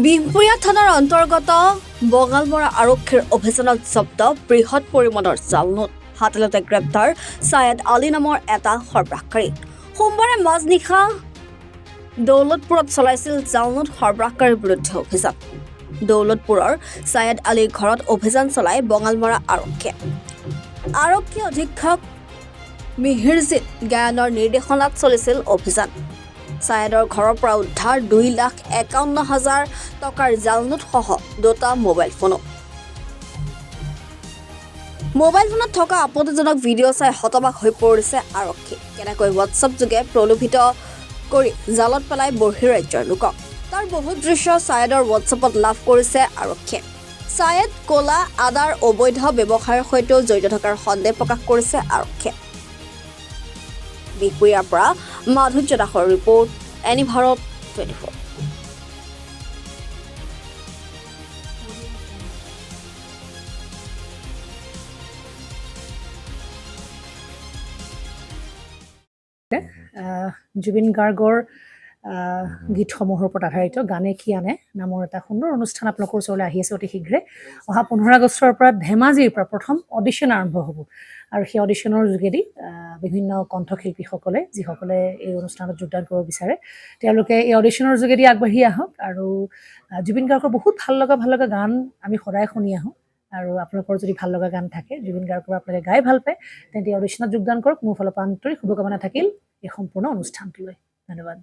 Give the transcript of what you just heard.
বিহপুৰীয়া থানাৰ অন্তৰ্গত বগালমৰা আৰক্ষীৰ অভিযানত জব্দ বৃহৎ পৰিমাণৰ জাল নোট। হাতেলতে গ্ৰেপ্তাৰ ছায়েদ আলী নামৰ এটা সৰবৰাহকাৰী। সোমবাৰে মাজনিশা দৌলতপুৰত চলাইছিল জাল নোট সৰবৰাহকাৰীৰ বিৰুদ্ধে অভিযান। দৌলতপুৰৰ ছায়েদ আলীৰ ঘৰত অভিযান চলাই বগালমৰা আৰক্ষীয়ে। আৰক্ষী অধীক্ষক মিহিৰজিৎ গায়নৰ নিৰ্দেশনাত চলিছিল অভিযান। ছায়েদৰ ঘৰৰ পৰা উদ্ধাৰ 2,51,000 টকাৰ জাল নোটসহ দুটা মোবাইল ফোনো। মোবাইল ফোনত থকা আপত্তিজনক ভিডিঅ' চাই হতবাক হৈ পৰিছে আৰক্ষী। কেনেকৈ হোৱাটছআপ যোগে প্ৰলোভিত কৰি জালত পেলাই বহিৰাজ্যৰ লোকক। তাৰ বহু দৃশ্য ছায়েদৰ হোৱাটছআপত লাভ কৰিছে আৰক্ষীয়ে। ছায়েদ ক'লা আদাৰ অবৈধ ব্যৱসায়ৰ সৈতেও জড়িত থকাৰ সন্দেহ প্ৰকাশ কৰিছে আৰক্ষীয়ে। বিহপুৰীয়াৰ পৰা মাধুৰ্য দাসৰ ৰিপৰ্ট, এনি ভাৰত 24। জুবিন গাৰ্গৰ গীতসমূহৰ ওপৰত আধাৰিত গানে কি আনে নামৰ এটা সুন্দৰ অনুষ্ঠান আপোনালোকৰ ওচৰলৈ আহি আছে অতি শীঘ্ৰে। অহা 15 আগষ্টৰ পৰা ধেমাজিৰ পৰা প্ৰথম অডিশ্যন আৰম্ভ হ'ব আৰু সেই অডিশ্যনৰ যোগেদি বিভিন্ন কণ্ঠশিল্পীসকলে যিসকলে এই অনুষ্ঠানত যোগদান কৰিব বিচাৰে তেওঁলোকে এই অডিশ্যনৰ যোগেদি আগবাঢ়ি আহক আৰু জুবিন গাৰ্গৰ বহুত ভাল লগা গান আমি সদায় শুনি আহোঁ আৰু আপোনালোকৰ যদি ভাল লগা গান থাকে জুবিন গাৰ্গৰ আপোনালোকে গাই ভাল পায় তেন্তে অডিশ্যনত যোগদান কৰক। মোৰ ফালৰ পৰা আন্তৰিক শুভকামনা থাকিল এই সম্পূৰ্ণ অনুষ্ঠানটোলৈ। ধন্যবাদ।